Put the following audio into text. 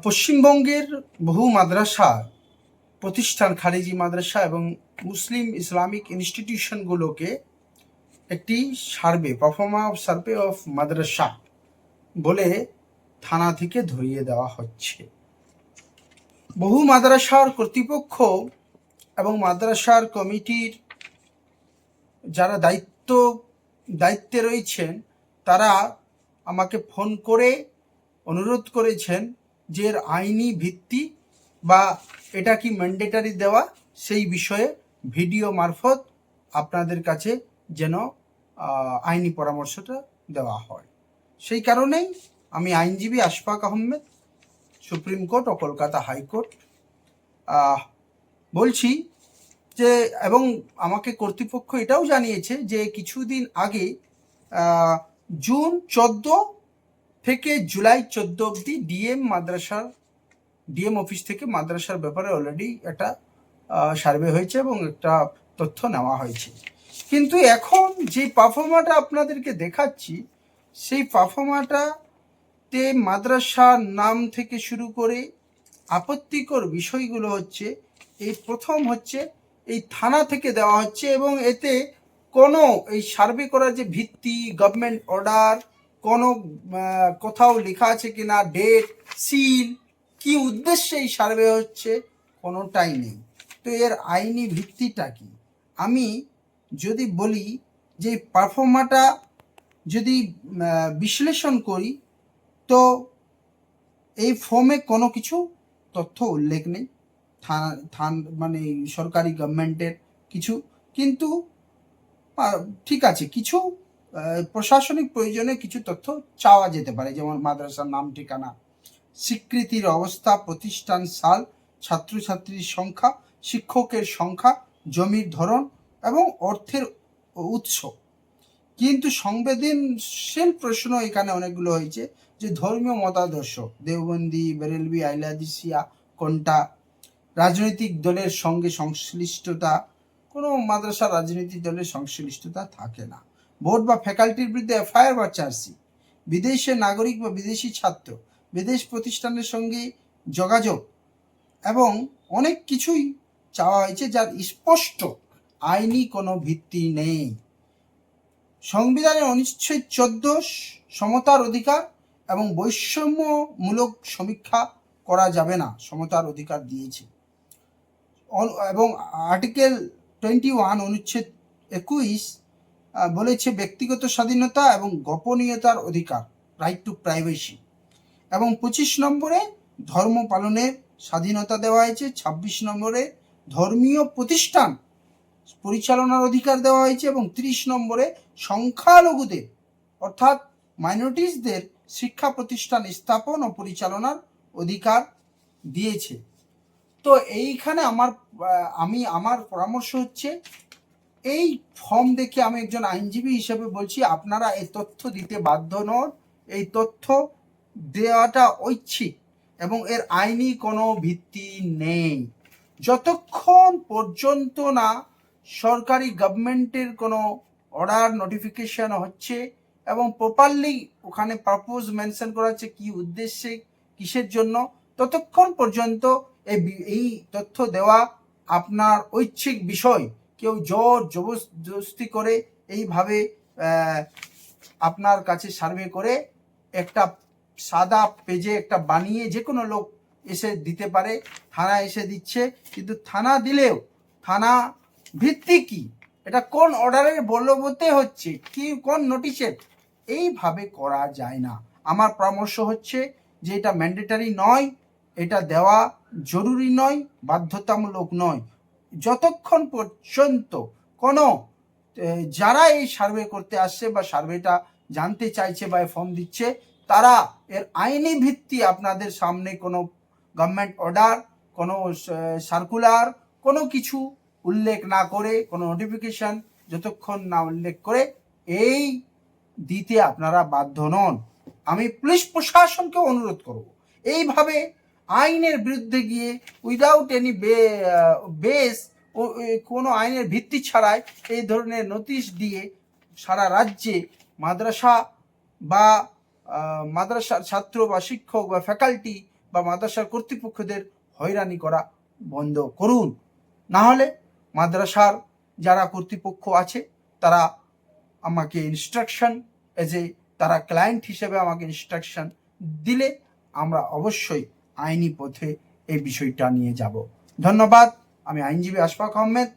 পশ্চিমবঙ্গের বহু মাদ্রাসা প্রতিষ্ঠান, খারিজি মাদ্রাসা এবং মুসলিম ইসলামিক ইনস্টিটিউশনগুলোকে একটি পারফর্মা সার্ভে অফ মাদ্রাসা বলে থানা থেকে ধরিয়ে দেওয়া হচ্ছে। বহু মাদ্রাসার কর্তৃপক্ষ এবং মাদ্রাসার কমিটির যারা দায়িত্বে রয়েছেন তারা আমাকে ফোন করে অনুরোধ করেছেন যে এর আইনি ভিত্তি বা এটা কি ম্যান্ডেটারি দেওয়া সেই বিষয়ে ভিডিও মারফত আপনাদের কাছে যেন আইনি পরামর্শটা দেওয়া হয়। সেই কারণেই আমি আইনজীবী আশফাক আহমেদ, সুপ্রিম কোর্ট ও কলকাতা হাইকোর্ট বলছি যে, এবং আমাকে কর্তৃপক্ষ এটাও জানিয়েছে যে কিছুদিন আগে জুন 14 থেকে জুলাই 14 অবধি ডিএম অফিস থেকে মাদ্রাসার ব্যাপারে অলরেডি একটা সার্ভে হয়েছে এবং একটা তথ্য নেওয়া হয়েছে। কিন্তু এখন যে পারফর্মাটা আপনাদেরকে দেখাচ্ছি সেই পারফর্মাটাতে মাদ্রাসার নাম থেকে শুরু করে আপত্তিকর বিষয়গুলো হচ্ছে, এই প্রথম হচ্ছে এই থানা থেকে দেওয়া হচ্ছে এবং এতে কোনো এই সার্ভে করার যে ভিত্তি, গভর্নমেন্ট অর্ডার, কোনো কোথাও লেখা আছে কিনা, ডেট, সিল, কি উদ্দেশ্যে এই সার্ভে হচ্ছে, কোনোটাই নেই। তো এর আইনি ভিত্তিটা কি? আমি যদি বলি যে পারফর্মাটা যদি বিশ্লেষণ করি তো এই ফর্মে কোনো কিছু তথ্য উল্লেখ নেই, মানে সরকারি গভর্নমেন্টের কিছু, কিন্তু ঠিক আছে কিছু প্রশাসনিক প্রয়োজনে কিছু তথ্য চাওয়া যেতে পারে, যেমন মাদ্রাসার নাম, ঠিকানা, স্বীকৃতির অবস্থা, প্রতিষ্ঠান সাল, ছাত্রছাত্রীর সংখ্যা, শিক্ষকের সংখ্যা, জমির ধরন এবং অর্থের উৎস। কিন্তু সংবেদনশীল প্রশ্ন এখানে অনেকগুলো হয়েছে, যে ধর্মীয় মতাদর্শ, দেওবন্দি, বেরেলভি, আইলাদিসিয়া কোনটা, রাজনৈতিক দলের সঙ্গে সংশ্লিষ্টতা, কোনো মাদ্রাসার রাজনৈতিক দলের সংশ্লিষ্টতা থাকে না, বোর্ড বা ফ্যাকাল্টির বিরুদ্ধে এফআইআর বা চার্জশিট, বিদেশের নাগরিক বা বিদেশি ছাত্র, বিদেশ প্রতিষ্ঠানের সঙ্গে যোগাযোগ এবং অনেক কিছুই চাওয়া হয়েছে যার স্পষ্ট আইনি কোনো ভিত্তি নেই। সংবিধানের অনুচ্ছেদ 14 সমতার অধিকার এবং বৈষম্যমূলক সমীক্ষা করা যাবে না, সমতার অধিকার দিয়েছে। এবং আর্টিকেল 21 অনুচ্ছেদ 21 বলেছে ব্যক্তিগত স্বাধীনতা এবং গোপনীয়তার অধিকার, রাইট টু প্রাইভেসি। এবং 25 নম্বরে ধর্ম পালনের স্বাধীনতা দেওয়া হয়েছে। 26 নম্বরে ধর্মীয় প্রতিষ্ঠান পরিচালনার অধিকার দেওয়া হয়েছে এবং 30 নম্বরে সংখ্যালঘুদের অর্থাৎ মাইনরিটিসদের শিক্ষা প্রতিষ্ঠান স্থাপন ও পরিচালনার অধিকার দিয়েছে। তো এইখানে আমার পরামর্শ হচ্ছে, এই ফর্ম দেখে আমি একজন আইনজীবী হিসেবে বলছি, আপনারা এই তথ্য দিতে বাধ্য নন। এই তথ্য দেওয়াটা ঐচ্ছিক এবং এর আইনি কোনো ভিত্তি নেই। যতক্ষণ পর্যন্ত না সরকারি গভর্নমেন্টের কোনো অর্ডার, নোটিফিকেশন হচ্ছে এবং প্রপারলি ওখানে পারপোজ মেনশন করা হচ্ছে কি উদ্দেশ্যে, কিসের জন্য, ততক্ষণ পর্যন্ত এই তথ্য দেওয়া আপনার ঐচ্ছিক বিষয়। কেউ জোর জবরদস্তি করে এইভাবে আপনার কাছে সার্ভে করে একটা সাদা পেজে একটা বানিয়ে যে কোনো লোক এসে দিতে পারে, থানা এসে দিচ্ছে, কিন্তু থানা দিলেও থানা ভিত্তি কি, এটা কোন অর্ডারের বলবতে হচ্ছে, কি কোন নোটিশের, এইভাবে করা যায় না। আমার পরামর্শ হচ্ছে যে এটা ম্যান্ডেটারি নয়, এটা দেওয়া জরুরি নয়, বাধ্যতামূলক নয়। যতক্ষণ পর্যন্ত কোনো যারা এই সার্ভে করতে আসছে বা সার্ভেটা জানতে চাইছে বা ফর্ম দিচ্ছে, তারা এর আইনি ভিত্তি আপনাদের সামনে কোনো গভর্নমেন্ট অর্ডার, কোনো সার্কুলার, কোনো কিছু উল্লেখ না করে, কোনো নোটিফিকেশন যতক্ষণ না উল্লেখ করে, এই দিতে আপনারা বাধ্য নন। আমি পুলিশ প্রশাসনকে অনুরোধ করব, এইভাবে আইনের বিরুদ্ধে গিয়ে উইদাউট এনি বেস, কোনো আইনের ভিত্তি ছাড়াই এই ধরনের নোটিশ দিয়ে সারা রাজ্যে মাদ্রাসার ছাত্র বা শিক্ষক বা ফ্যাকাল্টি বা মাদ্রাসার কর্তৃপক্ষদের হয়রানি করা বন্ধ করুন। না হলে মাদ্রাসার যারা কর্তৃপক্ষ আছে তারা আমাকে ইনস্ট্রাকশন তারা ক্লায়েন্ট হিসেবে আমাকে ইনস্ট্রাকশন দিলে আমরা অবশ্যই আইনি পথে এই বিষয়টা নিয়ে যাব। ধন্যবাদ। আমি আইনজীবী আশফাক আহমেদ।